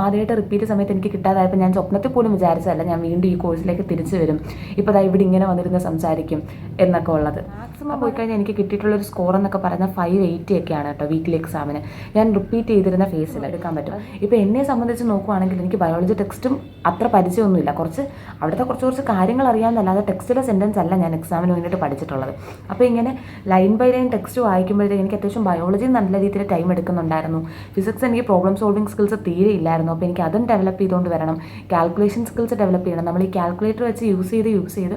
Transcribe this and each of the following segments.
ആദ്യമായിട്ട് റിപ്പീറ്റ് സമയത്ത് എനിക്ക് കിട്ടാതായപ്പോൾ ഞാൻ സ്വപ്നത്തിൽ പോലും വിചാരിച്ചതല്ല ഞാൻ വീണ്ടും ഈ കോഴ്സിലേക്ക് തിരിച്ചു വരും, ഇപ്പോൾ ഇവിടെ ഇങ്ങനെ വന്നിരുന്ന് സംസാരിക്കും എന്നൊക്കെ ഉള്ളത്. മാക്സിമം പോയി കഴിഞ്ഞാൽ എനിക്ക് കിട്ടിയിട്ടുള്ളൊരു സ്കോർ എന്നൊക്കെ പറഞ്ഞാൽ 580 ഒക്കെയാണ് കേട്ടോ വീക്കിലി എക്സാമിന്. ഞാൻ റിപ്പീറ്റ് ചെയ്തിരുന്ന ഫേസിൽ എടുക്കാൻ പറ്റും. ഇപ്പോൾ എന്നെ സംബന്ധിച്ച് നോക്കുവാണെങ്കിൽ എനിക്ക് ബയോളജി ടെക്സ്റ്റും അത്ര പരിചയമൊന്നുമില്ല. അവിടുത്തെ കുറച്ച് കാര്യങ്ങൾ അറിയാമെന്നല്ലാതെ ടെക്സ്റ്റിലെ സെൻറ്റൻസ് അല്ല ഞാൻ എക്സാമിന് വേണ്ടിയിട്ട് പഠിച്ചിട്ടുള്ളത്. അപ്പോൾ ഇങ്ങനെ ലൈൻ ബൈ ലൈൻ ടെക്സ്റ്റ് വായിക്കുമ്പോഴത്തേക്ക് എനിക്ക് അത്യാവശ്യം ബയോളജി നല്ല രീതിയിൽ ടൈം എടുക്കുന്നുണ്ടായിരുന്നു. ഫിസിക്സ് എനിക്ക് പ്രോബ്ലം സോൾവിങ് സ്കിൽസ് തീരെ ഇല്ലായിരുന്നു. അപ്പോൾ എനിക്ക് അതും ഡെവലപ്പ് ചെയ്തുകൊണ്ട് വരണം. കാൽക്കുലേഷൻ സ്കിൽസ് ഡെവലപ്പ് ചെയ്യണം. നമ്മൾ ഈ കാൽക്കുലേറ്റർ വെച്ച് യൂസ് ചെയ്ത്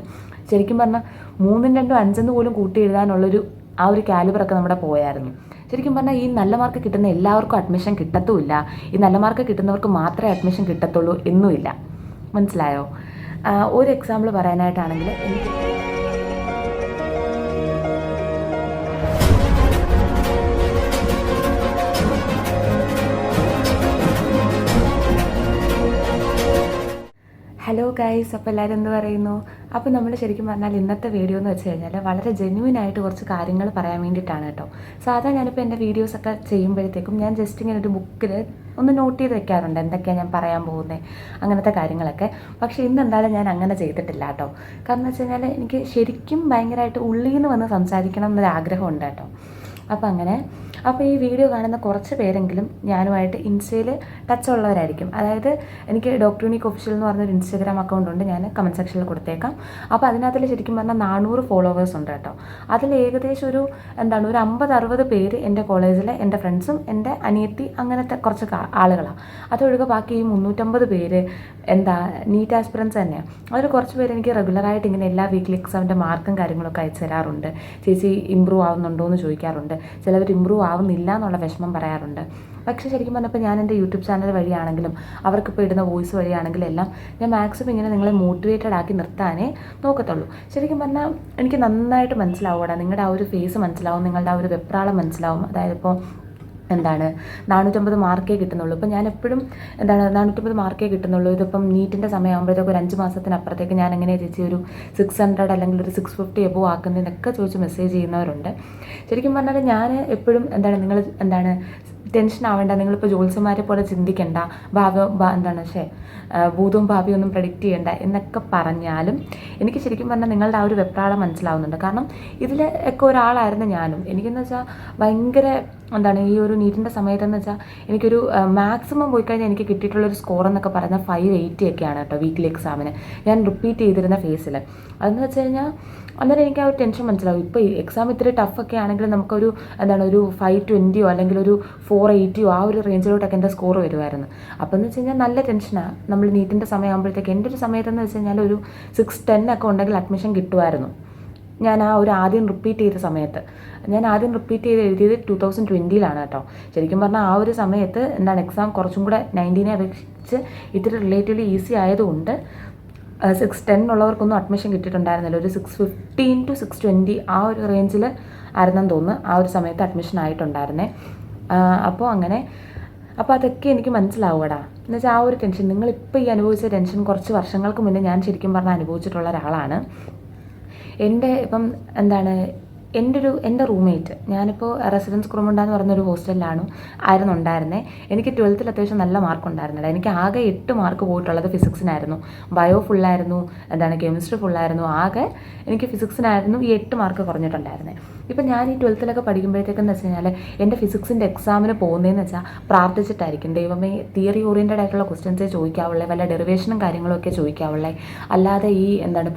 ശരിക്കും പറഞ്ഞാൽ 3, 2, 5 പോലും കൂട്ടി എഴുതാനുള്ളൊരു ആ ഒരു കാലിബറൊക്കെ നമ്മുടെ പോയായിരുന്നു. ശരിക്കും പറഞ്ഞാൽ ഈ നല്ല മാർക്ക് കിട്ടുന്ന എല്ലാവർക്കും അഡ്മിഷൻ കിട്ടത്തുമില്ല. ഈ നല്ല മാർക്ക് കിട്ടുന്നവർക്ക് മാത്രമേ അഡ്മിഷൻ കിട്ടത്തുള്ളൂ എന്നുമില്ല. മനസ്സിലായോ? ഒരു എക്സാമ്പിൾ പറയാനായിട്ടാണെങ്കിൽ എനിക്ക് ഹലോ ഗൈസ്, അപ്പോൾ എല്ലാവരും എന്ത് പറയുന്നു? അപ്പോൾ നമ്മൾ ശരിക്കും പറഞ്ഞാൽ ഇന്നത്തെ വീഡിയോ എന്ന് വെച്ച് കഴിഞ്ഞാൽ വളരെ ജെന്യുവിനായിട്ട് കുറച്ച് കാര്യങ്ങൾ പറയാൻ വേണ്ടിയിട്ടാണ് കേട്ടോ. സാധാരണ ഞാനിപ്പോൾ എൻ്റെ വീഡിയോസൊക്കെ ചെയ്യുമ്പോഴത്തേക്കും ഞാൻ ജസ്റ്റ് ഇങ്ങനെ ഒരു ബുക്കിൽ ഒന്ന് നോട്ട് ചെയ്ത് വെക്കാറുണ്ട് എന്തൊക്കെയാണ് ഞാൻ പറയാൻ പോകുന്നത്, അങ്ങനത്തെ കാര്യങ്ങളൊക്കെ. പക്ഷേ ഇന്ന് എന്തായാലും ഞാൻ അങ്ങനെ ചെയ്തിട്ടില്ല കേട്ടോ. കാരണം എന്ന് വെച്ച് കഴിഞ്ഞാൽ എനിക്ക് ശരിക്കും ഭയങ്കരമായിട്ട് ഉള്ളിൽ നിന്ന് വന്ന് സംസാരിക്കണം എന്നൊരാഗ്രഹമുണ്ട് കേട്ടോ. അപ്പോൾ ഈ വീഡിയോ കാണുന്ന കുറച്ച് പേരെങ്കിലും ഞാനുമായിട്ട് ഇൻസ്റ്റയിൽ ടച്ച് ഉള്ളവരായിരിക്കും. അതായത് എനിക്ക് ഡോക്ടർ യൂണിക് ഒഫീഷ്യൽ എന്ന് പറഞ്ഞൊരു ഇൻസ്റ്റാഗ്രാം അക്കൗണ്ട് ഉണ്ട്, ഞാൻ കമൻറ്റ് സെക്ഷനിൽ കൊടുത്തേക്കാം. അപ്പോൾ അതിനകത്തിൽ ശരിക്കും പറഞ്ഞാൽ 400 ഫോളോവേഴ്സ് ഉണ്ട് കേട്ടോ. അതിൽ ഏകദേശം ഒരു 50-60 പേര് എൻ്റെ കോളേജിലെ എൻ്റെ ഫ്രണ്ട്സും എൻ്റെ അനിയത്തി അങ്ങനത്തെ കുറച്ച് ആളുകളാണ്. അതൊഴികെ ബാക്കി ഈ 350 പേര് നീറ്റ് ആസ്പിറൻസ് തന്നെയാണ്. അതിൽ കുറച്ച് പേര് എനിക്ക് റെഗുലറായിട്ട് ഇങ്ങനെ എല്ലാ വീക്കിലി എക്സാമിൻ്റെ മാർക്കും കാര്യങ്ങളൊക്കെ അയച്ചു തരാറുണ്ട്. ചേച്ചി ഇമ്പ്രൂവ് ആവുന്നുണ്ടോ എന്ന് ചോദിക്കാറുണ്ട്. ചിലവർ ഇമ്പ്രൂവ് ആവുന്നില്ല എന്നുള്ള വിഷമം പറയാറുണ്ട്. പക്ഷേ ശരിക്കും പറഞ്ഞപ്പോൾ ഞാൻ എൻ്റെ യൂട്യൂബ് ചാനൽ വഴിയാണെങ്കിലും അവർക്കിപ്പോൾ ഇടുന്ന വോയിസ് വഴിയാണെങ്കിലും എല്ലാം ഞാൻ മാക്സിമം ഇങ്ങനെ നിങ്ങളെ മോട്ടിവേറ്റഡ് ആക്കി നിർത്താനേ നോക്കത്തുള്ളൂ. ശരിക്കും പറഞ്ഞാൽ എനിക്ക് നന്നായിട്ട് മനസ്സിലാവും, നിങ്ങളുടെ ആ ഒരു ഫേസ് മനസ്സിലാവും, നിങ്ങളുടെ ആ ഒരു വെപ്രാളം മനസ്സിലാവും. അതായത് ഇപ്പോൾ 450 മാർക്കേ കിട്ടുന്നുള്ളൂ. ഇപ്പം ഞാൻ എപ്പോഴും 450 മാർക്കേ കിട്ടുന്നുള്ളൂ. ഇതിപ്പം നീറ്റിൻ്റെ സമയമാകുമ്പോഴത്തേക്ക് ഒരു 5 മാസത്തിനപ്പുറത്തേക്ക് ഞാൻ എങ്ങനെയാണ് ചേച്ചി ഒരു 600 അല്ലെങ്കിൽ ഒരു 650 എബോ ആക്കുന്നതിനൊക്കെ ചോദിച്ച് മെസ്സേജ് ചെയ്യുന്നവരുണ്ട്. ശരിക്കും പറഞ്ഞാൽ ഞാൻ എപ്പോഴും നിങ്ങൾ ടെൻഷൻ ആവേണ്ട, നിങ്ങളിപ്പോൾ ജോത്സ്യന്മാരെ പോലെ ചിന്തിക്കേണ്ട, ഭൂതവും ഭാവിയൊന്നും പ്രഡിക്റ്റ് ചെയ്യേണ്ട എന്നൊക്കെ പറഞ്ഞാലും എനിക്ക് ശരിക്കും പറഞ്ഞാൽ നിങ്ങളുടെ ആ ഒരു വെപ്രാളം മനസ്സിലാവുന്നുണ്ട്. കാരണം ഇതിൽ ഒക്കെ ഒരാളായിരുന്നു ഞാനും. എനിക്കെന്ന് വെച്ചാൽ ഭയങ്കര ഈ ഒരു നീറ്റിൻ്റെ സമയത്തെന്ന് വെച്ചാൽ എനിക്കൊരു മാക്സിമം പോയി കഴിഞ്ഞാൽ എനിക്ക് കിട്ടിയിട്ടുള്ളൊരു സ്കോർ എന്നൊക്കെ പറഞ്ഞാൽ 580 ഒക്കെയാണ് കേട്ടോ വീക്കിലി എക്സാമിന്. ഞാൻ റിപ്പീറ്റ് ചെയ്തിരുന്ന ഫേസിൽ അതെന്ന് വെച്ച് കഴിഞ്ഞാൽ അന്നേരം എനിക്ക് ആ ഒരു ടെൻഷൻ മനസ്സിലാവും. ഇപ്പോൾ ഈ എക്സാം ഇത്തിരി ടഫൊക്കെ ആണെങ്കിൽ നമുക്കൊരു ഒരു 520 അല്ലെങ്കിൽ ഒരു 480 ആ ഒരു റേഞ്ചിലോട്ടൊക്കെ എൻ്റെ സ്കോർ വരുമായിരുന്നു. അപ്പോൾ എന്ന് വെച്ച് കഴിഞ്ഞാൽ നല്ല ടെൻഷനാണ്. നമ്മൾ നീറ്റിൻ്റെ സമയമാകുമ്പോഴത്തേക്ക് എൻ്റെ ഒരു സമയത്തെന്ന് വെച്ച് കഴിഞ്ഞാൽ ഒരു 610 ഒക്കെ ഉണ്ടെങ്കിൽ അഡ്മിഷൻ കിട്ടുമായിരുന്നു. ഞാൻ ആ ഒരു ആദ്യം റിപ്പീറ്റ് ചെയ്ത സമയത്ത് റിപ്പീറ്റ് ചെയ്ത് എഴുതിയത് 2020 കേട്ടോ. ശരിക്കും പറഞ്ഞാൽ ആ ഒരു സമയത്ത് എക്സാം കുറച്ചും കൂടെ 19 അപേക്ഷിച്ച് ഇത്തിരി റിലേറ്റീവ്ലി ഈസി ആയതുകൊണ്ട് 610 ഉള്ളവർക്കൊന്നും അഡ്മിഷൻ കിട്ടിയിട്ടുണ്ടായിരുന്നില്ല. ഒരു 615 to 620 ആ ഒരു റേഞ്ചിൽ ആയിരുന്നെന്ന് തോന്നുന്നു ആ ഒരു സമയത്ത് അഡ്മിഷൻ ആയിട്ടുണ്ടായിരുന്നേ. അപ്പോൾ അതൊക്കെ എനിക്ക് മനസ്സിലാവുകടാ. എന്നുവെച്ചാൽ ആ ഒരു ടെൻഷൻ, നിങ്ങളിപ്പോൾ ഈ അനുഭവിച്ച ടെൻഷൻ കുറച്ച് വർഷങ്ങൾക്ക് മുന്നേ ഞാൻ ശരിക്കും പറഞ്ഞാൽ അനുഭവിച്ചിട്ടുള്ള ഒരാളാണ്. എൻ്റെ റൂംമേറ്റ്, ഞാനിപ്പോൾ റെസിഡൻസ് കുറുമുണ്ട എന്ന് പറഞ്ഞൊരു ഹോസ്റ്റലിലായിരുന്നു ഉണ്ടായിരുന്നത്. എനിക്ക് 12th അത്യാവശ്യം നല്ല മാർക്ക് ഉണ്ടായിരുന്നില്ല. എനിക്ക് ആകെ 8 മാർക്ക് പോയിട്ടുള്ളത് ഫിസിക്സിനായിരുന്നു. Bio ഫുള്ളായിരുന്നു, chemistry ഫുള്ളായിരുന്നു. ആകെ എനിക്ക് ഫിസിക്സിനായിരുന്നു ഈ 8 മാർക്ക് കുറഞ്ഞിട്ടുണ്ടായിരുന്നത്. ഇപ്പം ഞാൻ ഈ 12th പഠിക്കുമ്പോഴത്തേക്കെന്ന് വെച്ച് കഴിഞ്ഞാൽ എൻ്റെ ഫിസിക്സിൻ്റെ എക്സാമിന് പോകുന്നതെന്ന് വെച്ചാൽ പ്രാർത്ഥിച്ചിട്ടായിരിക്കും. ദൈവമേ തിയറി ഓറിയൻറ്റഡ് ആയിട്ടുള്ള ക്വസ്റ്റ്യൻസേ ചോദിക്കാവുള്ളേ, വല്ല ഡെറിവേഷനും കാര്യങ്ങളും ഒക്കെ ചോദിക്കാവുള്ളേ, അല്ലാതെ ഈ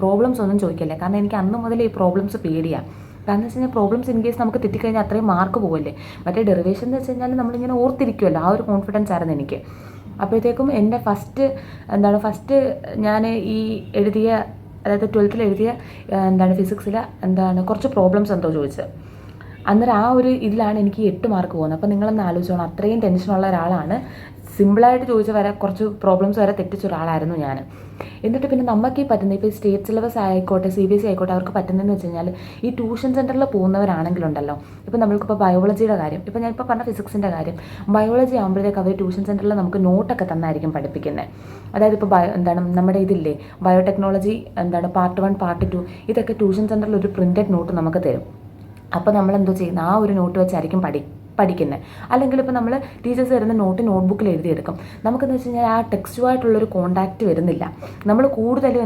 പ്രോബ്ലംസ് ഒന്നും ചോദിക്കില്ലേ. കാരണം എനിക്ക് അന്ന് മുതൽ ഈ പ്രോബ്ലംസ് പേടിയാണ്. കാരണം എന്ന് വെച്ച് കഴിഞ്ഞാൽ പ്രോബ്ലംസ് ഇൻ കേസ് നമുക്ക് തെറ്റിക്കഴിഞ്ഞാൽ അത്രയും മാർക്ക് പോകുമല്ലേ. മറ്റേ ഡെറിവേഷൻ എന്ന് വെച്ച് കഴിഞ്ഞാൽ നമ്മളിങ്ങനെ ഓർത്തിരിക്കുമല്ലോ, ആ ഒരു കോൺഫിഡൻസ് ആയിരുന്നു എനിക്ക്. അപ്പോഴത്തേക്കും എൻ്റെ ഫസ്റ്റ് ഞാൻ ഈ എഴുതിയ, അതായത് 12th എഴുതിയ ഫിസിക്സിൽ കുറച്ച് പ്രോബ്ലംസ് എന്തോ ചോദിച്ചത്. അന്നേരം ആ ഒരു ഇതിലാണ് എനിക്ക് 8 മാർക്ക് പോകുന്നത്. അപ്പോൾ നിങ്ങളൊന്ന് ആലോചിച്ചോണം, അത്രയും ടെൻഷനുള്ള ഒരാളാണ്. സിമ്പിളായിട്ട് ചോദിച്ച വരെ കുറച്ച് പ്രോബ്ലംസ് വരെ തെറ്റിച്ച ഒരാളായിരുന്നു ഞാൻ. എന്നിട്ട് പിന്നെ നമുക്ക് ഈ പറ്റുന്നത്, ഇപ്പോൾ ഈ സ്റ്റേറ്റ് സിലബസ് ആയിക്കോട്ടെ CBSE ആയിക്കോട്ടെ, അവർക്ക് പറ്റുന്നതെന്ന് വെച്ച് കഴിഞ്ഞാൽ ഈ ട്യൂഷൻ സെൻറ്ററിൽ പോകുന്നവരാണെങ്കിലുണ്ടല്ലോ, ഇപ്പോൾ നമ്മൾക്കിപ്പോൾ ബയോളജിയുടെ കാര്യം, ഇപ്പോൾ ഞാനിപ്പോൾ പറഞ്ഞ ഫിസിക്സിൻ്റെ കാര്യം, ബയോളജി ആകുമ്പോഴത്തേക്ക് അവർ ട്യൂഷൻ സെൻറ്ററിൽ നമുക്ക് നോട്ടൊക്കെ തന്നായിരിക്കും പഠിപ്പിക്കുന്നത്. അതായത് ഇപ്പോൾ നമ്മുടെ ഇതില്ലേ ബയോടെക്നോളജി പാർട്ട് 1 പാർട്ട് 2 ഇതൊക്കെ ട്യൂഷൻ സെൻറ്ററിൽ ഒരു പ്രിൻറ്റഡ് നോട്ട് നമുക്ക് തരും. അപ്പോൾ നമ്മളെന്തോ ചെയ്യുന്നത്, ആ ഒരു നോട്ട് വെച്ചായിരിക്കും പഠിക്കുന്നത്. അല്ലെങ്കിൽ ഇപ്പോൾ നമ്മൾ ടീച്ചേഴ്സ് തരുന്ന നോട്ട്ബുക്കിൽ എഴുതിയെടുക്കും. നമുക്കെന്ന് വെച്ച് കഴിഞ്ഞാൽ ആ ടെക്സ്റ്റുമായിട്ടുള്ളൊരു കോണ്ടാക്റ്റ് വരുന്നില്ല. നമ്മൾ കൂടുതലും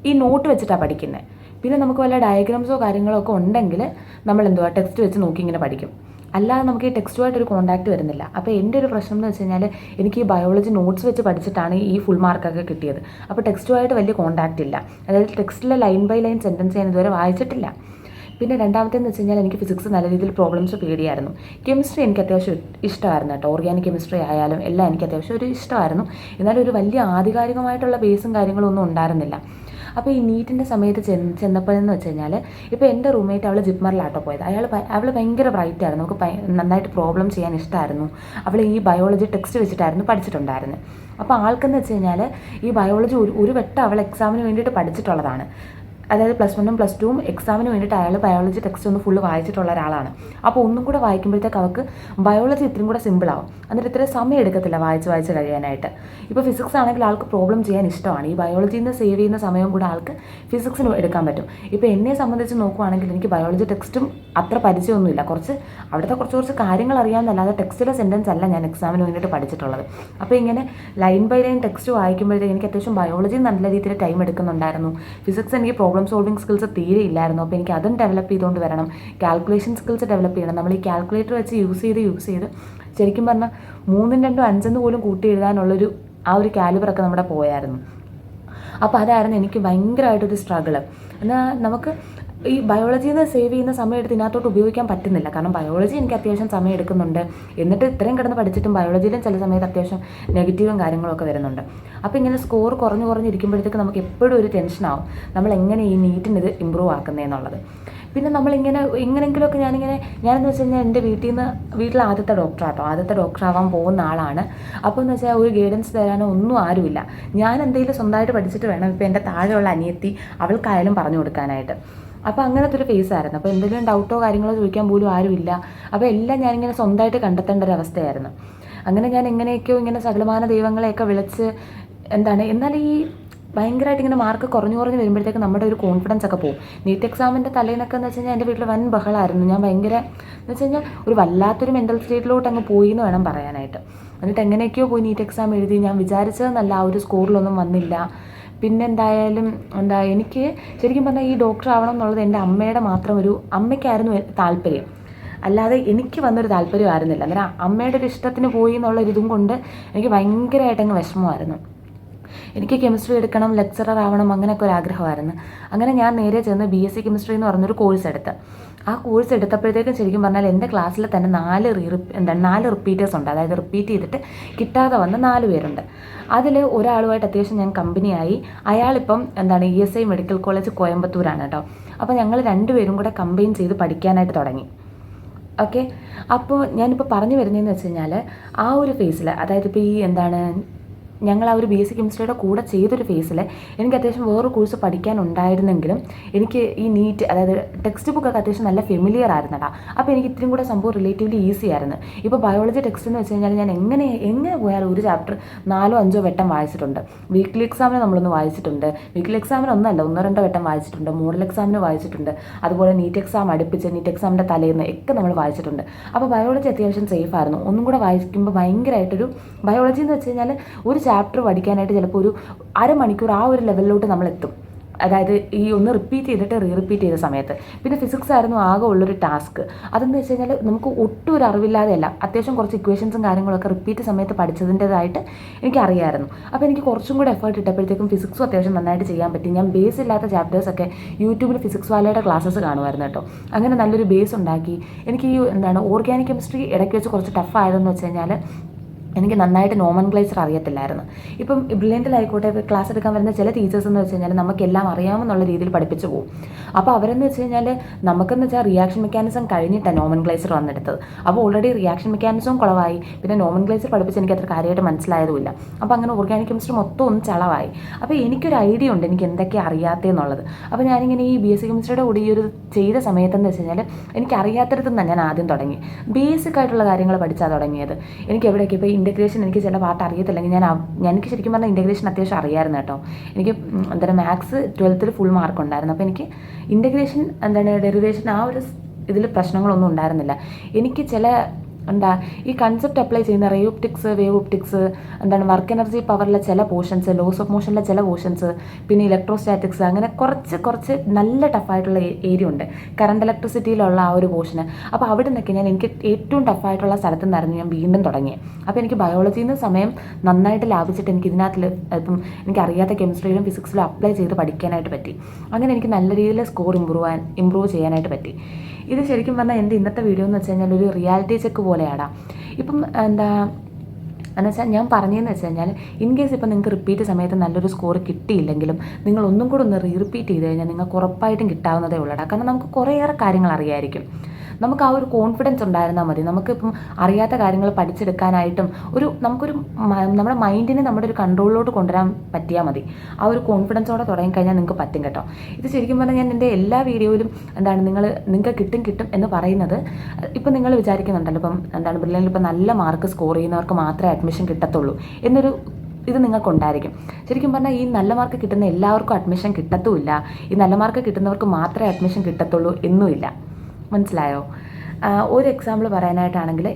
ഈ നോട്ട് വെച്ചിട്ടാണ് പഠിക്കുന്നത്. പിന്നെ നമുക്ക് വല്ല ഡയഗ്രാംസോ കാര്യങ്ങളോ ഒക്കെ ഉണ്ടെങ്കിൽ നമ്മൾ ടെക്സ്റ്റ് വെച്ച് നോക്കി ഇങ്ങനെ പഠിക്കും. അല്ലാതെ നമുക്ക് ഈ ടെക്സ്റ്റുമായിട്ടൊരു കോണ്ടാക്റ്റ് വരുന്നില്ല. അപ്പോൾ എൻ്റെ ഒരു പ്രശ്നം എന്ന് വെച്ച് കഴിഞ്ഞാൽ എനിക്ക് ഈ ബയോളജി നോട്ട്സ് വെച്ച് പഠിച്ചിട്ടാണ് ഈ ഫുൾ മാർക്കൊക്കെ കിട്ടിയത്. അപ്പോൾ ടെക്സ്റ്റുമായിട്ട് വലിയ കോണ്ടാക്റ്റ് ഇല്ല. അതായത് ടെക്സ്റ്റിലെ ലൈൻ ബൈ ലൈൻ സെൻറ്റൻസ് ഞാൻ ഇതുവരെ വായിച്ചിട്ടില്ല. പിന്നെ രണ്ടാമത്തേന്ന് വെച്ച് കഴിഞ്ഞാൽ എനിക്ക് ഫിസിക്സ് നല്ല രീതിയിൽ പ്രോബ്ലംസ് പേടിയായിരുന്നു. കെമിസ്ട്രി എനിക്ക് അത്യാവശ്യം ഇഷ്ടമായിരുന്നു കേട്ടോ. ഓർഗാനിക് കെമിസ്ട്രി ആയാലും എല്ലാം എനിക്ക് അത്യാവശ്യം ഒരു ഇഷ്ടമായിരുന്നു. എന്നാലും ഒരു വലിയ ആധികാരികമായിട്ടുള്ള ബേസും കാര്യങ്ങളും ഒന്നും ഉണ്ടായിരുന്നില്ല. അപ്പോൾ ഈ നീറ്റിൻ്റെ സമയത്ത് ചെന്നപ്പോഴെന്ന് വെച്ച് കഴിഞ്ഞാൽ ഇപ്പോൾ എൻ്റെ റൂംമേറ്റ് അവൾ ജിപ്മറിലാട്ടോ പോയത്. അവൾ ഭയങ്കര ബ്രൈറ്റ് ആയിരുന്നു. നമുക്ക് നന്നായിട്ട് പ്രോബ്ലം ചെയ്യാൻ ഇഷ്ടമായിരുന്നു. അവൾ ഈ ബയോളജി ടെക്സ്റ്റ് വെച്ചിട്ടായിരുന്നു പഠിച്ചിട്ടുണ്ടായിരുന്നത്. അപ്പോൾ ആൾക്കെന്ന് വെച്ച് കഴിഞ്ഞാൽ ഈ ബയോളജി ഒരു വട്ടം അവൾ എക്സാമിന് വേണ്ടിയിട്ട് പഠിച്ചിട്ടുള്ളതാണ്. അതായത് +1ഉം +2ഉം എക്സാമിന് വേണ്ടിയിട്ട് അയാൾ ബയോളജി ടെക്സ്റ്റ് ഒന്ന് ഫുള്ള് വായിച്ചിട്ടുള്ള ഒരാളാണ്. അപ്പോൾ ഒന്നും കൂടെ വായിക്കുമ്പോഴത്തേക്ക് അവർക്ക് ബയോളജി ഇത്രയും കൂടെ സിമ്പിളാവും. എന്നിട്ട് ഇത്രയും സമയം എടുക്കത്തില്ല വായിച്ച് കഴിയാനായിട്ട്. ഇപ്പോൾ ഫിസിക്സ് ആണെങ്കിൽ ആൾക്ക് പ്രോബ്ലം ചെയ്യാൻ ഇഷ്ടമാണ്. ഈ ബയോളജിയിൽ നിന്ന് സേവ് ചെയ്യുന്ന സമയം കൂടെ ആൾക്ക് ഫിസിക്സിന് എടുക്കാൻ പറ്റും. ഇപ്പോൾ എന്നെ സംബന്ധിച്ച് നോക്കുവാണെങ്കിൽ എനിക്ക് ബയോളജി ടെക്സ്റ്റും അത്ര പരിചയമൊന്നുമില്ല. അവിടുത്തെ കുറച്ച് കാര്യങ്ങൾ അറിയാമെന്നല്ലാതെ ടെക്സ്റ്റിലെ സെൻറ്റൻസ് അല്ല ഞാൻ എക്സാമിന് വേണ്ടിയിട്ട് പഠിച്ചിട്ടുള്ളത്. അപ്പോൾ ഇങ്ങനെ ലൈൻ ബൈ ലൈൻ ടെക്സ്റ്റ് വായിക്കുമ്പോഴത്തേക്ക് എനിക്ക് അത്യാവശ്യം ബയോളജി നല്ല രീതിയിൽ ടൈം എടുക്കുന്നുണ്ടായിരുന്നു. ഫിസിക്സ് എനിക്ക് പ്രോബ്ലം സോൾവിങ് സ്കിൽസ് തീരെ ഇല്ലായിരുന്നു. അപ്പോൾ എനിക്ക് അതും ഡെവലപ്പ് ചെയ്തുകൊണ്ട് വരണം. കാൽക്കുലേഷൻ സ്കിൽസ് ഡെവലപ്പ് ചെയ്യണം. നമ്മൾ ഈ കാൽക്കുലേറ്റർ വെച്ച് യൂസ് ചെയ്ത് ശരിക്കും പറഞ്ഞാൽ 3, 2, 5 പോലും കൂട്ടി എഴുതാനുള്ളൊരു ആ ഒരു കാലിബറൊക്കെ നമ്മുടെ പോയായിരുന്നു. അപ്പോൾ അതായിരുന്നു എനിക്ക് ഭയങ്കരമായിട്ടൊരു സ്ട്രഗിൾ. എന്നാൽ നമുക്ക് ഈ ബയോളജിയിൽ നിന്ന് സേവ് ചെയ്യുന്ന സമയം എടുത്ത് ഇതിനകത്തോട്ട് ഉപയോഗിക്കാൻ പറ്റുന്നില്ല. കാരണം ബയോളജി എനിക്ക് അത്യാവശ്യം സമയം എടുക്കുന്നുണ്ട്. എന്നിട്ട് ഇത്രയും കിടന്ന് പഠിച്ചിട്ടും ബയോളജിയിലും ചില സമയത്ത് അത്യാവശ്യം നെഗറ്റീവും കാര്യങ്ങളൊക്കെ വരുന്നുണ്ട്. അപ്പോൾ ഇങ്ങനെ സ്കോർ കുറഞ്ഞിരിക്കുമ്പോഴത്തേക്ക് നമുക്ക് എപ്പോഴും ഒരു ടെൻഷനാവും നമ്മൾ എങ്ങനെ ഈ നീറ്റിന് ഇത് ഇമ്പ്രൂവ് ആക്കുന്നതെന്നുള്ളത്. പിന്നെ എങ്ങനെയെങ്കിലുമൊക്കെ ഞാനെന്ന് വെച്ച് കഴിഞ്ഞാൽ എൻ്റെ വീട്ടിലെ ആദ്യത്തെ ഡോക്ടറാവാൻ പോകുന്ന ആളാണ്. അപ്പോൾ എന്ന് വെച്ചാൽ ഒരു ഗൈഡൻസ് തരാനോ ഒന്നും ആരുമില്ല. ഞാൻ എന്തെങ്കിലും സ്വന്തമായിട്ട് പഠിച്ചിട്ട് വേണം ഇപ്പോൾ എൻ്റെ താഴെയുള്ള അനിയത്തി അവൾക്കായാലും പറഞ്ഞു കൊടുക്കാനായിട്ട്. അപ്പോൾ അങ്ങനത്തെ ഒരു ഫേസായിരുന്നു. അപ്പോൾ എന്തെങ്കിലും ഡൗട്ടോ കാര്യങ്ങളോ ചോദിക്കാൻ പോലും ആരുമില്ല. അപ്പോൾ എല്ലാം ഞാനിങ്ങനെ സ്വന്തമായിട്ട് കണ്ടെത്തേണ്ട ഒരു അവസ്ഥയായിരുന്നു. അങ്ങനെ ഞാൻ എങ്ങനെയൊക്കെയോ ഇങ്ങനെ സകലമാന ദൈവങ്ങളെയൊക്കെ വിളിച്ച് എന്നാൽ ഈ ഭയങ്കരമായിട്ട് ഇങ്ങനെ മാർക്ക് കുറഞ്ഞു വരുമ്പോഴത്തേക്ക് നമ്മുടെ ഒരു കോൺഫിഡൻസ് ഒക്കെ പോകും. നീറ്റ് എക്സാമിൻ്റെ തലേന്നൊക്കെ എന്ന് വെച്ച് കഴിഞ്ഞാൽ എൻ്റെ വീട്ടിൽ വൻ ബഹളമായിരുന്നു. ഞാൻ ഭയങ്കര എന്ന് വെച്ച് കഴിഞ്ഞാൽ ഒരു വല്ലാത്തൊരു മെൻ്റൽ സ്റ്റേറ്റിലോട്ട് അങ്ങ് പോയി എന്ന് വേണം പറയാനായിട്ട്. എന്നിട്ട് എങ്ങനെയൊക്കെയോ പോയി നീറ്റ് എക്സാം എഴുതി. ഞാൻ വിചാരിച്ചതെന്നല്ല, ആ ഒരു സ്കോറിലൊന്നും വന്നില്ല. പിന്നെ എനിക്ക് ശരിക്കും പറഞ്ഞാൽ ഈ ഡോക്ടർ ആവണം എന്നുള്ളത് എൻ്റെ അമ്മയുടെ മാത്രം അമ്മയ്ക്കായിരുന്നു താല്പര്യം. അല്ലാതെ എനിക്ക് വന്നൊരു താല്പര്യമായിരുന്നില്ല. അന്നേരം അമ്മയുടെ ഒരു ഇഷ്ടത്തിന് പോയി എന്നുള്ളൊരിതും കൊണ്ട് എനിക്ക് ഭയങ്കരമായിട്ടങ്ങ് വിഷമമായിരുന്നു. എനിക്ക് കെമിസ്ട്രി എടുക്കണം, ലെക്ചറർ ആവണം, അങ്ങനെയൊക്കെ ഒരു ആഗ്രഹമായിരുന്നു. അങ്ങനെ ഞാൻ നേരെ ചെന്ന് BSc കെമിസ്ട്രി എന്ന് പറഞ്ഞൊരു കോഴ്സ് എടുത്ത്. ആ കോഴ്സ് എടുത്തപ്പോഴത്തേക്കും ശരിക്കും പറഞ്ഞാൽ എൻ്റെ ക്ലാസ്സിൽ തന്നെ 4 റിപ്പീറ്റേഴ്സ് ഉണ്ട്. അതായത് റിപ്പീറ്റ് ചെയ്തിട്ട് കിട്ടാതെ വന്ന 4 പേരുണ്ട്. അതിൽ ഒരാളുമായിട്ട് അത്യാവശ്യം ഞാൻ കമ്പനിയായി. അയാളിപ്പം ESI മെഡിക്കൽ കോളേജ് കോയമ്പത്തൂരാണ് കേട്ടോ. അപ്പോൾ ഞങ്ങൾ 2 പേരും കൂടെ കമ്പൈൻ ചെയ്ത് പഠിക്കാനായിട്ട് തുടങ്ങി. ഓക്കെ, അപ്പോൾ ഞാനിപ്പോൾ പറഞ്ഞു വരുന്നതെന്ന് വെച്ച് കഴിഞ്ഞാൽ ആ ഒരു ഫേസിൽ, അതായത് ഇപ്പോൾ ഞങ്ങൾ ആ ഒരു BSc കെമിസ്ട്രിയുടെ കൂടെ ചെയ്തൊരു ഫേസിൽ എനിക്ക് അത്യാവശ്യം വേറൊരു കോഴ്സ് പഠിക്കാനുണ്ടായിരുന്നെങ്കിലും എനിക്ക് ഈ നീറ്റ്, അതായത് ടെക്സ്റ്റ് ബുക്കൊക്കെ അത്യാവശ്യം നല്ല ഫെമിലിയർ ആയിരുന്നടാ. അപ്പോൾ എനിക്ക് ഇത്രയും കൂടെ സംഭവം റിലേറ്റീവ്ലി ഈസി ആയിരുന്നു. ഇപ്പോൾ ബയോളജി ടെക്സ്റ്റ് എന്ന് വെച്ച് കഴിഞ്ഞാൽ ഞാൻ എങ്ങനെ പോയാലും ഒരു ചാപ്റ്റർ 4, 5 വട്ടം വായിച്ചിട്ടുണ്ട്. വീക്ക്ലി എക്സാമിന് നമ്മളൊന്ന് വായിച്ചിട്ടുണ്ട്. വീക്ക്ലി എക്സാമിന് 1, 2 വട്ടം വായിച്ചിട്ടുണ്ട്. മോഡൽ എക്സാമിന് വായിച്ചിട്ടുണ്ട്. അതുപോലെ നീറ്റ് എക്സാം അടുപ്പിച്ച് നീറ്റ് എക്സാമിൻ്റെ തലേന്ന് ഒക്കെ നമ്മൾ വായിച്ചിട്ടുണ്ട്. അപ്പോൾ ബയോളജി അത്യാവശ്യം സേഫ് ആയിരുന്നു. ഒന്നും കൂടെ വായിക്കുമ്പോൾ ഭയങ്കരമായിട്ടൊരു ബയോളജി എന്ന് വെച്ച് കഴിഞ്ഞാൽ ഒരു ചാപ്റ്റർ പഠിക്കാനായിട്ട് ചിലപ്പോൾ ഒരു അരമണിക്കൂർ ആ ഒരു ലെവലിലോട്ട് നമ്മളെത്തും. അതായത് ഈ ഒന്ന് റിപ്പീറ്റ് ചെയ്തിട്ട് റിപ്പീറ്റ് ചെയ്ത സമയത്ത്. പിന്നെ ഫിസിക്സ് ആയിരുന്നു ആകെ ഉള്ളൊരു ടാസ്ക്. അതെന്ന് വെച്ച് കഴിഞ്ഞാൽ നമുക്ക് ഒട്ടും ഒരു അറിവില്ലാതെയല്ല, അത്യാവശ്യം കുറച്ച് ഇക്വേഷൻസും കാര്യങ്ങളൊക്കെ റിപ്പീറ്റ് സമയത്ത് പഠിച്ചതിൻ്റെതായിട്ട് എനിക്കറിയാമായിരുന്നു. അപ്പോൾ എനിക്ക് കുറച്ചും കൂടെ എഫേർട്ട് ഇട്ടപ്പോഴത്തേക്കും ഫിസിക്സും അത്യാവശ്യം നന്നായിട്ട് ചെയ്യാൻ പറ്റി. ഞാൻ ബേസ് ഇല്ലാത്ത ചാപ്റ്റേഴ്സൊക്കെ യൂട്യൂബിൽ ഫിസിക്സ് വാലയുടെ ക്ലാസ്സസ് കാണുമായിരുന്നു കേട്ടോ. അങ്ങനെ നല്ലൊരു ബേസ് ഉണ്ടാക്കി. എനിക്ക് ഓർഗാനിക് കെമിസ്ട്രി ഇടയ്ക്ക് വെച്ച് കുറച്ച് ടഫ് ആയതെന്ന് വെച്ച് കഴിഞ്ഞാൽ എനിക്ക് നന്നായിട്ട് നോമൻക്ലേച്ചർ അറിയത്തില്ലായിരുന്നു. ഇപ്പം ബ്രില്യൻ്റിലായിക്കോട്ടെ ക്ലാസ് എടുക്കാൻ വരുന്ന ചില ടീച്ചേഴ്സ് എന്ന് വെച്ച് കഴിഞ്ഞാൽ നമുക്കെല്ലാം അറിയാമെന്നുള്ള രീതിയിൽ പഠിപ്പിച്ചു പോകും. അപ്പോൾ അവരെന്ന് വെച്ച് കഴിഞ്ഞാൽ നമുക്കെന്ന് വെച്ചാൽ റിയാക്ഷൻ മെക്കാനിസം കഴിഞ്ഞിട്ടാണ് നോമൻക്ലേച്ചർ വന്നെടുത്തത്. അപ്പോൾ ഓൾറെഡി റിയാക്ഷൻ മെക്കാനിസവും കുളവായി. പിന്നെ നോമൻക്ലേച്ചർ പഠിപ്പിച്ച് എനിക്ക് അത്ര കാര്യമായിട്ട് മനസ്സിലായതുമില്ല. അപ്പോൾ അങ്ങനെ ഓർഗാനിക് കെമിസ്ട്രി മൊത്തം ഒന്ന് ചളവായി. അപ്പോൾ എനിക്കൊരു ഐഡിയ ഉണ്ട് എനിക്ക് എന്തൊക്കെയാണ് അറിയാത്തതെന്നുള്ളത്. അപ്പോൾ ഞാനിങ്ങനെ ഈ BSc കെമിസ്ട്രിയുടെ കൂടി ഈ ഒരു ചെയ്ത സമയത്തെന്ന് വെച്ച് കഴിഞ്ഞാൽ എനിക്ക് അറിയാത്തടത്തു നിന്നാണ് ഞാൻ ആദ്യം തുടങ്ങി. ബേസിക് ആയിട്ടുള്ള കാര്യങ്ങൾ പഠിച്ചാൽ തുടങ്ങിയത്. എനിക്ക് എവിടെയൊക്കെ ഇപ്പോൾ ഇൻ്റഗ്രേഷൻ എനിക്ക് ചില പാട്ട് അറിയത്തില്ലെങ്കിൽ എനിക്ക് ശരിക്കും പറഞ്ഞാൽ ഇൻ്റഗ്രേഷൻ അത്യാവശ്യം അറിയാമായിരുന്നു കേട്ടോ. എനിക്ക് മാത്സ് 12th ഫുൾ മാർക്ക് ഉണ്ടായിരുന്നു. അപ്പോൾ എനിക്ക് ഇൻ്റഗ്രേഷൻ ഡെറിവേഷൻ ആ ഒരു ഇതിൽ പ്രശ്നങ്ങളൊന്നും ഉണ്ടായിരുന്നില്ല. എനിക്ക് ചില ഈ കൺസെപ്റ്റ് അപ്ലൈ ചെയ്യുന്ന ray optics, wave optics, work energy പവറിലെ ചില പോർഷൻസ്, ലോസ് ഓഫ് മോഷനിലെ ചില പോർഷൻസ്, പിന്നെ ഇലക്ട്രോസ്റ്റാറ്റിക്സ്, അങ്ങനെ കുറച്ച് നല്ല ടഫായിട്ടുള്ള ഏരിയ ഉണ്ട് കറണ്ട് ഇലക്ട്രിസിറ്റിയിലുള്ള ആ ഒരു പോർഷന്. അപ്പോൾ അവിടെ നിന്നൊക്കെ എനിക്ക് ഏറ്റവും ടഫായിട്ടുള്ള സ്ഥലത്ത് നിന്നായിരുന്നു ഞാൻ വീണ്ടും തുടങ്ങിയത്. അപ്പോൾ എനിക്ക് ബയോളജിയിൽ നിന്ന് സമയം നന്നായിട്ട് ലാഭിച്ചിട്ട് എനിക്ക് ഇതിനകത്ത് ഇപ്പം എനിക്കറിയാത്ത കെമിസ്ട്രിയിലും ഫിസിക്സിലും അപ്ലൈ ചെയ്ത് പഠിക്കാനായിട്ട് പറ്റി. അങ്ങനെ എനിക്ക് നല്ല രീതിയിൽ സ്കോർ ഇമ്പ്രൂവ് ചെയ്യാനായിട്ട് പറ്റി. ഇത് ശരിക്കും പറഞ്ഞാൽ എൻ്റെ ഇന്നത്തെ വീഡിയോ എന്ന് വെച്ച് കഴിഞ്ഞാൽ ഒരു റിയാലിറ്റി ചെക്ക് പോലെയാണ്. ഇപ്പം എന്ന് വെച്ചാൽ ഞാൻ പറഞ്ഞതെന്ന് വെച്ച് കഴിഞ്ഞാൽ ഇൻ കേസ് ഇപ്പം നിങ്ങൾക്ക് റിപ്പീറ്റ് സമയത്ത് നല്ലൊരു സ്കോർ കിട്ടിയില്ലെങ്കിലും നിങ്ങൾ ഒന്നും കൂടെ ഒന്ന് റിപ്പീറ്റ് ചെയ്ത് കഴിഞ്ഞാൽ നിങ്ങൾക്ക് ഉറപ്പായിട്ടും കിട്ടാവുന്നതേ ഉള്ളൂ. കാരണം നമുക്ക് കുറേയേറെ കാര്യങ്ങൾ അറിയായിരിക്കും. നമുക്ക് ആ ഒരു കോൺഫിഡൻസ് ഉണ്ടായിരുന്നാൽ മതി. നമുക്കിപ്പം അറിയാത്ത കാര്യങ്ങൾ പഠിച്ചെടുക്കാനായിട്ടും നമുക്കൊരു നമ്മുടെ മൈൻഡിനെ നമ്മുടെ ഒരു കൺട്രോളിലോട്ട് കൊണ്ടുവരാൻ പറ്റിയാൽ മതി. ആ ഒരു കോൺഫിഡൻസോടെ തുടങ്ങിക്കഴിഞ്ഞാൽ നിങ്ങൾക്ക് പറ്റും കേട്ടോ. ഇത് ശരിക്കും പറഞ്ഞാൽ ഞാൻ എൻ്റെ എല്ലാ വീഡിയോയിലും നിങ്ങൾക്ക് കിട്ടും എന്ന് പറയുന്നത് ഇപ്പം നിങ്ങൾ വിചാരിക്കുന്നുണ്ടല്ലോ ഇപ്പം ബ്രില്യൻറ്റിൽ ഇപ്പം നല്ല മാർക്ക് സ്കോർ ചെയ്യുന്നവർക്ക് മാത്രമേ അഡ്മിഷൻ കിട്ടത്തുള്ളൂ എന്നൊരു ഇത് നിങ്ങൾക്കുണ്ടായിരിക്കും. ശരിക്കും പറഞ്ഞാൽ ഈ നല്ല മാർക്ക് കിട്ടുന്ന എല്ലാവർക്കും അഡ്മിഷൻ കിട്ടത്തുമില്ല. ഈ നല്ല മാർക്ക് കിട്ടുന്നവർക്ക് മാത്രമേ അഡ്മിഷൻ കിട്ടത്തുള്ളൂ എന്നുമില്ല. മനസ്സിലായോ? ഒരു എക്സാമ്പിൾ പറയാനായിട്ടാണെങ്കിൽ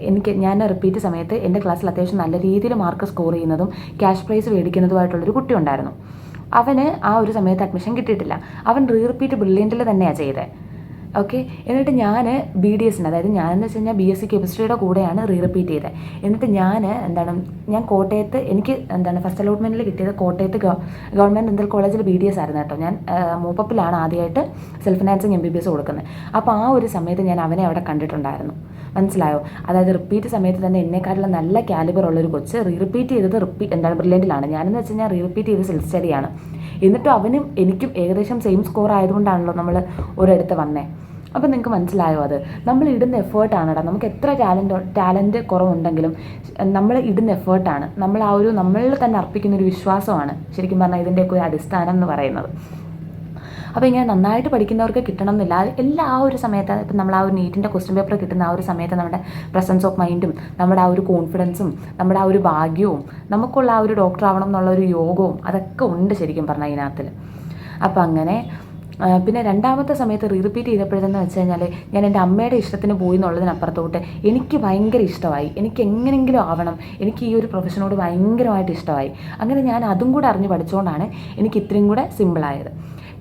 ഞാൻ റിപ്പീറ്റ് സമയത്ത് എൻ്റെ ക്ലാസ്സിൽ അത്യാവശ്യം നല്ല രീതിയിൽ മാർക്ക് സ്കോർ ചെയ്യുന്നതും ക്യാഷ് പ്രൈസ് മേടിക്കുന്നതുമായിട്ടുള്ളൊരു കുട്ടി ഉണ്ടായിരുന്നു. അവന് ആ ഒരു സമയത്ത് അഡ്മിഷൻ കിട്ടിയിട്ടില്ല. അവൻ റിപ്പീറ്റ് ബ്രില്യൻറ്റിൽ തന്നെയാണ് ചെയ്തത്. ഓക്കെ. എന്നിട്ട് ഞാൻ BDSന്, അതായത് ഞാനെന്ന് വെച്ച് കഴിഞ്ഞാൽ BSc കെമിസ്ട്രിയുടെ കൂടെയാണ് റിപ്പീറ്റ് ചെയ്തത്. എന്നിട്ട് ഞാൻ കോട്ടയത്ത് എനിക്ക് ഫസ്റ്റ് അലോട്ട്മെൻറ്റിൽ കിട്ടിയത് കോട്ടയത്ത് ഗവൺമെൻറ് ഡെൻ്റൽ കോളേജിൽ BDS ആയിരുന്നു കേട്ടോ. ഞാൻ മൂപ്പപ്പിലാണ് ആദ്യമായിട്ട് സെൽഫ് ഫിനാൻസിങ് MBBS കൊടുക്കുന്നത്. അപ്പോൾ ആ ഒരു സമയത്ത് ഞാൻ അവനെ അവിടെ കണ്ടിട്ടുണ്ടായിരുന്നു. മനസ്സിലായോ? അതായത് റിപ്പീറ്റ് സമയത്ത് തന്നെ എന്നെക്കാട്ടിലും നല്ല കാലിബർ ഉള്ളൊരു കൊച്ച് റിപ്പീറ്റ് ചെയ്തത് ബ്രില്യൻറ്റിലാണ്. ഞാനെന്ന് വെച്ച് കഴിഞ്ഞാൽ റിപ്പീറ്റ് ചെയ്ത് സെൽഫ് സ്റ്റഡിയാണ്. എന്നിട്ടും അവനും എനിക്കും ഏകദേശം സെയിം സ്കോർ ആയതുകൊണ്ടാണല്ലോ നമ്മൾ ഒരിടത്ത് വന്നേ. അപ്പം നിങ്ങൾക്ക് മനസ്സിലായോ? അത് നമ്മൾ ഇടുന്ന എഫേർട്ടാണ്. നമുക്ക് എത്ര ടാലൻറ്റ് കുറവുണ്ടെങ്കിലും നമ്മൾ ഇടുന്ന എഫേർട്ടാണ്, നമ്മളിൽ തന്നെ അർപ്പിക്കുന്നൊരു വിശ്വാസമാണ് ശരിക്കും പറഞ്ഞാൽ ഇതിൻ്റെയൊക്കെ ഒരു അടിസ്ഥാനം എന്ന് പറയുന്നത്. അപ്പോൾ ഇങ്ങനെ നന്നായിട്ട് പഠിക്കുന്നവർക്ക് കിട്ടണം എന്നില്ല. ആ ഒരു സമയത്ത് ഇപ്പം നമ്മൾ ആ ഒരു നീറ്റിൻ്റെ ക്വസ്റ്റ്യൻ പേപ്പർ കിട്ടുന്ന ആ ഒരു സമയത്ത് നമ്മുടെ പ്രസൻസ് ഓഫ് മൈൻഡും നമ്മുടെ ആ ഒരു കോൺഫിഡൻസും നമ്മുടെ ആ ഒരു ഭാഗ്യവും നമുക്കുള്ള ആ ഒരു ഡോക്ടർ ആവണം എന്നുള്ള ഒരു യോഗവും അതൊക്കെ ഉണ്ട് ശരിക്കും പറഞ്ഞാൽ ഇതിനകത്തിൽ. അപ്പോൾ അങ്ങനെ പിന്നെ രണ്ടാമത്തെ സമയത്ത് റിപ്പീറ്റ് ചെയ്തപ്പോഴതെന്ന് വെച്ച് കഴിഞ്ഞാൽ ഞാൻ എൻ്റെ അമ്മയുടെ ഇഷ്ടത്തിന് പോയി എന്നുള്ളതിനപ്പുറത്തോട്ട് എനിക്ക് ഭയങ്കര ഇഷ്ടമായി. എനിക്ക് എങ്ങനെയെങ്കിലും ആവണം, എനിക്ക് ഈ ഒരു പ്രൊഫഷനോട് ഭയങ്കരമായിട്ട് ഇഷ്ടമായി. അങ്ങനെ ഞാൻ അതും കൂടെ അറിഞ്ഞ് പഠിച്ചുകൊണ്ടാണ് എനിക്ക് ഇത്രയും കൂടെ സിമ്പിളായത്.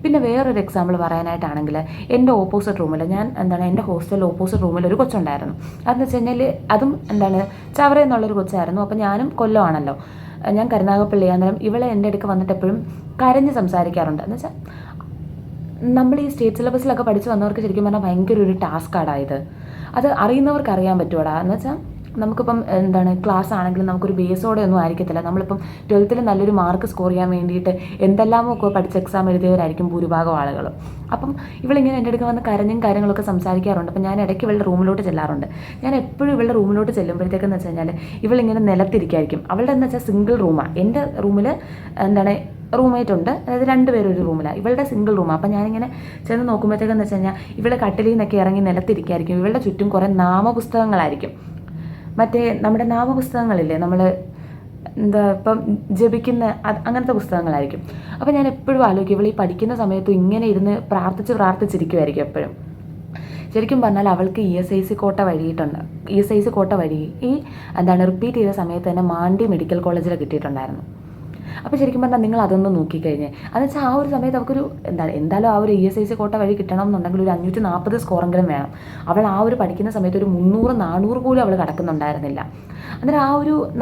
പിന്നെ വേറൊരു എക്സാമ്പിൾ പറയാനായിട്ടാണെങ്കിൽ എൻ്റെ ഓപ്പോസിറ്റ് റൂമിൽ എൻ്റെ ഹോസ്റ്റലിൽ ഓപ്പോസിറ്റ് റൂമിൽ ഒരു കൊച്ചുണ്ടായിരുന്നു. അതെന്ന് വെച്ച് കഴിഞ്ഞാൽ അതും ചവറ എന്നുള്ളൊരു കൊച്ചായിരുന്നു. അപ്പോൾ ഞാനും കൊല്ലമാണല്ലോ, ഞാൻ കരുനാഗപ്പള്ളി. അന്നേരം ഇവളെ എൻ്റെ അടുക്ക് വന്നിട്ട് എപ്പോഴും കരഞ്ഞ് സംസാരിക്കാറുണ്ട്. എന്ന് വെച്ചാൽ നമ്മൾ ഈ സ്റ്റേറ്റ് സിലബസിലൊക്കെ പഠിച്ച് വന്നവർക്ക് ശരിക്കും പറഞ്ഞാൽ ഭയങ്കര ഒരു ടാസ്കാടായത്. അത് അറിയുന്നവർക്ക് അറിയാൻ പറ്റുമോടാ. എന്ന് വെച്ചാൽ നമുക്കിപ്പം ക്ലാസ് ആണെങ്കിലും നമുക്കൊരു ബേസോടെ ഒന്നും ആയിരിക്കത്തില്ല. നമ്മളിപ്പം 12th നല്ലൊരു മാർക്ക് സ്കോർ ചെയ്യാൻ വേണ്ടിയിട്ട് എന്തെല്ലാമോ ഒക്കെ പഠിച്ച് എക്സാം എഴുതിയവരായിരിക്കും ഭൂരിഭാഗം ആളുകൾ. അപ്പം ഇവളിങ്ങനെ എൻ്റെ അടുക്ക് വന്ന് കാര്യങ്ങളൊക്കെ സംസാരിക്കാറുണ്ട്. അപ്പം ഞാൻ ഇടയ്ക്ക് ഇവളുടെ റൂമിലോട്ട് ചെല്ലാറുണ്ട്. ഞാൻ എപ്പോഴും ഇവളുടെ റൂമിലോട്ട് ചെല്ലുമ്പോഴത്തേക്കെന്ന് വെച്ച് കഴിഞ്ഞാൽ ഇവളിങ്ങനെ നിലത്തിരിക്കായിരിക്കും. അവളുടെ എന്ന് വെച്ചാൽ സിംഗിൾ റൂമാണ്. എൻ്റെ റൂമിൽ റൂംമേറ്റ് ഉണ്ട്, അതായത് 2 പേരും ഒരു റൂമിലാണ്. ഇവളുടെ സിംഗിൾ റൂമാണ്. അപ്പം ഞാനിങ്ങനെ ചെന്ന് നോക്കുമ്പോഴത്തേക്കെന്ന് വെച്ച് കഴിഞ്ഞാൽ ഇവളുടെ കട്ടിലിൽ നിന്നൊക്കെ ഇറങ്ങി നിലത്തിരിക്കായിരിക്കും. ഇവളുടെ ചുറ്റും കുറേ നാമപുസ്തകങ്ങളായിരിക്കും. മറ്റേ നമ്മുടെ നാമപുസ്തകങ്ങളില്ലേ, നമ്മൾ ഇപ്പം ജപിക്കുന്ന അങ്ങനത്തെ പുസ്തകങ്ങളായിരിക്കും. അപ്പോൾ ഞാൻ എപ്പോഴും ആലോചിക്കും ഇവൾ ഈ പഠിക്കുന്ന സമയത്തും ഇങ്ങനെ ഇരുന്ന് പ്രാർത്ഥിച്ചിരിക്കുമായിരിക്കും എപ്പോഴും. ശരിക്കും പറഞ്ഞാൽ അവൾക്ക് ESIC കോട്ട വഴിയിട്ടുണ്ട്. ESIC കോട്ട വഴി ഈ റിപ്പീറ്റ് ചെയ്ത സമയത്ത് തന്നെ മാണ്ടി മെഡിക്കൽ കോളേജിൽ കിട്ടിയിട്ടുണ്ടായിരുന്നു. അപ്പോൾ ശരിക്കും പറഞ്ഞാൽ നിങ്ങൾ അതൊന്ന് നോക്കിക്കഴിഞ്ഞേ, അതെന്ന് വെച്ചാൽ ആ ഒരു സമയത്ത് അവൾക്കൊരു എന്തായാലും ആ ഒരു ESIC കോട്ട വഴി കിട്ടണം എന്നുണ്ടെങ്കിൽ ഒരു 540 സ്കോറെങ്കിലും വേണം. അവൾ ആ ഒരു പഠിക്കുന്ന സമയത്ത് ഒരു 300-400 പോലും അവൾ കടക്കുന്നുണ്ടായിരുന്നില്ല. അന്നേരം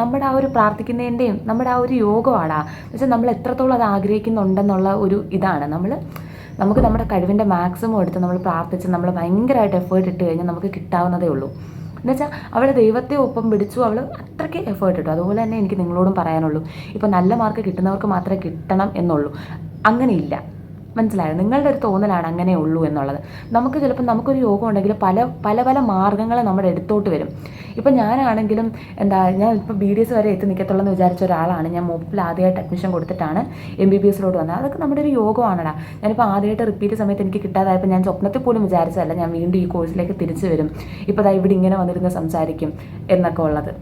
നമ്മുടെ ആ ഒരു പ്രാർത്ഥിക്കുന്നതിൻ്റെയും നമ്മുടെ ആ ഒരു യോഗമാടാ. എന്ന് വെച്ചാൽ നമ്മൾ എത്രത്തോളം അത് ആഗ്രഹിക്കുന്നുണ്ടെന്നുള്ള ഒരു ഇതാണ്. നമുക്ക് നമ്മുടെ കഴിവിൻ്റെ മാക്സിമം എടുത്ത് നമ്മൾ പ്രാർത്ഥിച്ച് നമ്മൾ ഭയങ്കരമായിട്ട് എഫേർട്ട് ഇട്ട് കഴിഞ്ഞാൽ നമുക്ക് കിട്ടാവുന്നതേ ഉള്ളൂ. എന്നുവെച്ചാൽ അവൾ ദൈവത്തെ ഒപ്പം പിടിച്ചു, അവൾ അത്രയ്ക്ക് എഫേർട്ട് ഇട്ടു. അതുപോലെ തന്നെ എനിക്ക് നിങ്ങളോടും പറയാനുള്ളൂ, ഇപ്പോൾ നല്ല മാർക്ക് കിട്ടുന്നവർക്ക് മാത്രമേ കിട്ടണം എന്നുള്ളൂ, അങ്ങനെയില്ല. മനസ്സിലായോ? നിങ്ങളുടെ ഒരു തോന്നലാണ് അങ്ങനെ ഉള്ളൂ എന്നുള്ളത്. നമുക്ക് ചിലപ്പോൾ നമുക്കൊരു യോഗം ഉണ്ടെങ്കിൽ പല മാർഗ്ഗങ്ങൾ നമ്മുടെ അടുത്തോട്ട് വരും. ഇപ്പം ഞാനാണെങ്കിലും ഞാൻ ഇപ്പോൾ BDS വരെ എത്തി നിൽക്കത്തുള്ളൂ എന്ന് വിചാരിച്ച ഒരാളാണ്. ഞാൻ മൂപ്പിൽ ആദ്യമായിട്ട് അഡ്മിഷൻ കൊടുത്തിട്ടാണ് MBBSലോട്ട് വന്നത്. അതൊക്കെ നമ്മുടെ ഒരു യോഗമാണടാ. ഞാനിപ്പോൾ ആദ്യമായിട്ട് റിപ്പീറ്റ് സമയത്ത് എനിക്ക് കിട്ടാതായപ്പോൾ ഞാൻ സ്വപ്നത്തിൽ പോലും വിചാരിച്ചതല്ല ഞാൻ വീണ്ടും ഈ കോഴ്സിലേക്ക് തിരിച്ചു വരും, ഇപ്പോൾ ഇവിടെ ഇങ്ങനെ വന്നിരുന്ന് സംസാരിക്കും എന്നൊക്കെ ഉള്ളത്.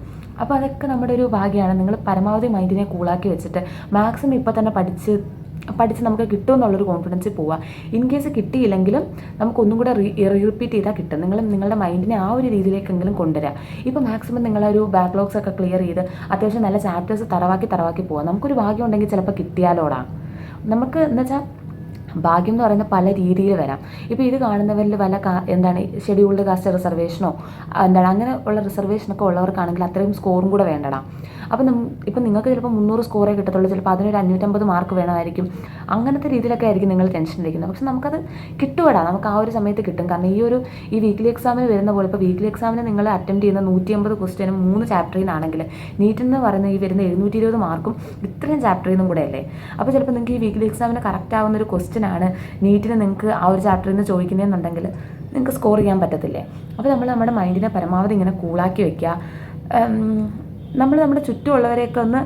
അപ്പോൾ അതൊക്കെ നമ്മുടെ ഒരു ഭാഗ്യമാണ്. നിങ്ങൾ പരമാവധി മൈൻഡിനെ കൂളാക്കി വെച്ചിട്ട് മാക്സിമം ഇപ്പോൾ തന്നെ പഠിച്ച് പഠിച്ച് നമുക്ക് കിട്ടുമെന്നുള്ളൊരു കോൺഫിഡൻസിൽ പോവുക. ഇൻ കേസ് കിട്ടിയില്ലെങ്കിലും നമുക്കൊന്നും കൂടെ റിപ്പീറ്റ് ചെയ്താൽ കിട്ടും. നിങ്ങളുടെ മൈൻഡിനെ ആ ഒരു രീതിയിലേക്കെങ്കിലും കൊണ്ടുവരിക. ഇപ്പോൾ മാക്സിമം നിങ്ങളൊരു ബാക്ക്ലോഗ്സ് ഒക്കെ ക്ലിയർ ചെയ്ത് അത്യാവശ്യം നല്ല ചാപ്റ്റേഴ്സ് തറവാക്കി പോവുക. നമുക്കൊരു ഭാഗ്യം ഉണ്ടെങ്കിൽ ചിലപ്പോൾ കിട്ടിയാലോടാ. നമുക്ക് എന്ന് വെച്ചാൽ ഭാഗ്യം എന്ന് പറയുന്നത് പല രീതിയിൽ വരാം. ഇപ്പോൾ ഇത് കാണുന്നവരിൽ വല്ല ഷെഡ്യൂൾഡ് കാസ്റ്റ് റിസർവേഷനോ അങ്ങനെ ഉള്ള റിസർവേഷനൊക്കെ ഉള്ളവർക്കാണെങ്കിൽ അത്രയും സ്കോറും കൂടെ വേണ്ടടാ. അപ്പം ഇപ്പം നിങ്ങൾക്ക് ചിലപ്പോൾ 300 സ്കോറേ കിട്ടത്തുള്ളൂ, ചിലപ്പോൾ അതിനൊരു 550 മാർക്ക് വേണമായിരിക്കും. അങ്ങനത്തെ രീതിയിലൊക്കെ ആയിരിക്കും നിങ്ങൾ ടെൻഷൻ അടിക്കുന്നത്. പക്ഷെ നമുക്കത് കിട്ടുവടാ, നമുക്ക് ആ ഒരു സമയത്ത് കിട്ടും. കാരണം ഈ വീക്ക്ലി എക്സാമിന് വരുന്ന പോലെ, ഇപ്പോൾ വീക്ക്ലി എക്സാമിന് നിങ്ങൾ അറ്റംപ്റ്റ് ചെയ്യുന്ന 150 ക്വസ്റ്റ്യനും 3 ചാപ്റ്ററിൽ നിന്നാണെങ്കിൽ നീറ്റിൽ നിന്ന് പറയുന്ന ഈ വരുന്ന 720 മാർക്കും ഇത്രയും ചാപ്റ്ററിൽ നിന്നും കൂടെ അല്ലേ. അപ്പോൾ ചിലപ്പോൾ നിങ്ങൾക്ക് ഈ വീക്ക്ലി എക്സാമിന് കറക്റ്റ് ആവുന്ന ഒരു ക്വസ്റ്റ്യൻ ആണ് നീറ്റിന് നിങ്ങൾക്ക് ആ ഒരു ചാപ്റ്ററിൽ നിന്ന് ചോദിക്കുന്നതെന്നുണ്ടെങ്കിൽ നിങ്ങൾക്ക് സ്കോർ ചെയ്യാൻ പറ്റത്തില്ലേ. അപ്പോൾ നമ്മൾ നമ്മുടെ മൈൻഡിനെ പരമാവധി ഇങ്ങനെ കൂളാക്കി വയ്ക്കുക. നമ്മുടെ ചുറ്റുമുള്ളവരെയൊക്കെ ഒന്ന്,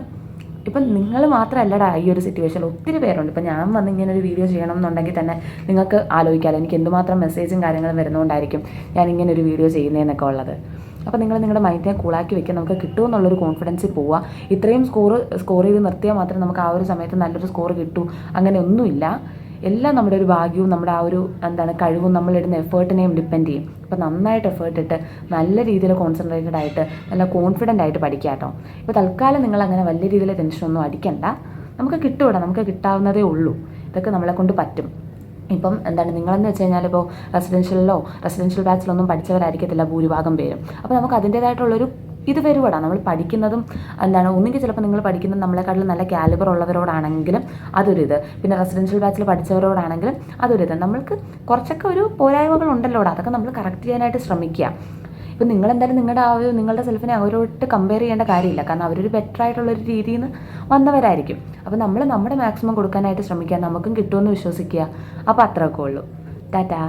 ഇപ്പം നിങ്ങൾ മാത്രമല്ലടാ ഈ ഒരു സിറ്റുവേഷനിൽ ഒത്തിരി പേരുണ്ട്. ഇപ്പം ഞാൻ വന്ന് ഇങ്ങനെ ഒരു വീഡിയോ ചെയ്യണം എന്നുണ്ടെങ്കിൽ തന്നെ നിങ്ങൾക്ക് ആലോചിക്കാമല്ലോ എനിക്ക് എന്തുമാത്രം മെസ്സേജും കാര്യങ്ങളും വരുന്നതുകൊണ്ടായിരിക്കും ഞാൻ ഇങ്ങനെ ഒരു വീഡിയോ ചെയ്യുന്നതെന്നൊക്കെ ഉള്ളത്. അപ്പോൾ നിങ്ങൾ നിങ്ങളുടെ മൈൻഡിനെ കൂളാക്കി വയ്ക്കുക. നമുക്ക് കിട്ടുമെന്നുള്ളൊരു കോൺഫിഡൻസിൽ പോവുക. ഇത്രയും സ്കോർ ചെയ്ത് നിർത്തിയാൽ മാത്രമേ നമുക്ക് ആ ഒരു സമയത്ത് നല്ലൊരു സ്കോർ കിട്ടൂ, അങ്ങനെ ഒന്നുമില്ല. എല്ലാം നമ്മുടെ ഒരു ഭാഗ്യവും നമ്മുടെ ആ ഒരു കഴിവും നമ്മളിടുന്ന എഫേർട്ടിനെയും ഡിപ്പെൻഡ് ചെയ്യും. അപ്പോൾ നന്നായിട്ട് എഫേർട്ട് ഇട്ട് നല്ല രീതിയിൽ കോൺസെൻട്രേറ്റഡ് ആയിട്ട് നല്ല കോൺഫിഡൻ്റ് ആയിട്ട് പഠിക്കുക കേട്ടോ. ഇപ്പോൾ തൽക്കാലം നിങ്ങൾ അങ്ങനെ വലിയ രീതിയിൽ ടെൻഷനൊന്നും അടിക്കണ്ട. നമുക്ക് നമുക്ക് കിട്ടാവുന്നതേ ഉള്ളൂ. ഇതൊക്കെ നമ്മളെ കൊണ്ട് പറ്റും. ഇപ്പം നിങ്ങളെന്ന് വെച്ച് കഴിഞ്ഞാൽ ഇപ്പോൾ റെസിഡൻഷ്യൽ ബാച്ചിലൊന്നും പഠിച്ചവരായിരിക്കത്തില്ല ഭൂരിഭാഗം പേരും. അപ്പോൾ നമുക്ക് അതിൻ്റേതായിട്ടുള്ളൊരു ഇത് വരുവാടാ. നമ്മൾ പഠിക്കുന്നതും ഒന്നുകിൽ ചിലപ്പോൾ നിങ്ങൾ പഠിക്കുന്നത് നമ്മളെക്കാട്ടിലും നല്ല കാലിബർ ഉള്ളവരോടാണെങ്കിലും അതൊരിത്, പിന്നെ റെസിഡൻഷ്യൽ ബാച്ചിൽ പഠിച്ചവരോടാണെങ്കിലും അതൊരിത്. നമ്മൾക്ക് കുറച്ചൊക്കെ ഒരു പോരായ്മകളുണ്ടല്ലോടാ, അതൊക്കെ നമ്മൾ കറക്റ്റ് ചെയ്യാനായിട്ട് ശ്രമിക്കുക. ഇപ്പം നിങ്ങളെന്തായാലും നിങ്ങളുടെ സെൽഫിനെ അവരോട്ട് കമ്പയർ ചെയ്യേണ്ട കാര്യമില്ല. കാരണം അവരൊരു ബെറ്റർ ആയിട്ടുള്ളൊരു രീതിയിൽ നിന്ന് വന്നവരായിരിക്കും. അപ്പോൾ നമ്മൾ നമ്മുടെ മാക്സിമം കൊടുക്കാനായിട്ട് ശ്രമിക്കുക. നമുക്കും കിട്ടുമെന്ന് വിശ്വസിക്കുക. അപ്പോൾ അത്രയൊക്കെ ഉള്ളൂ. ടാറ്റാ.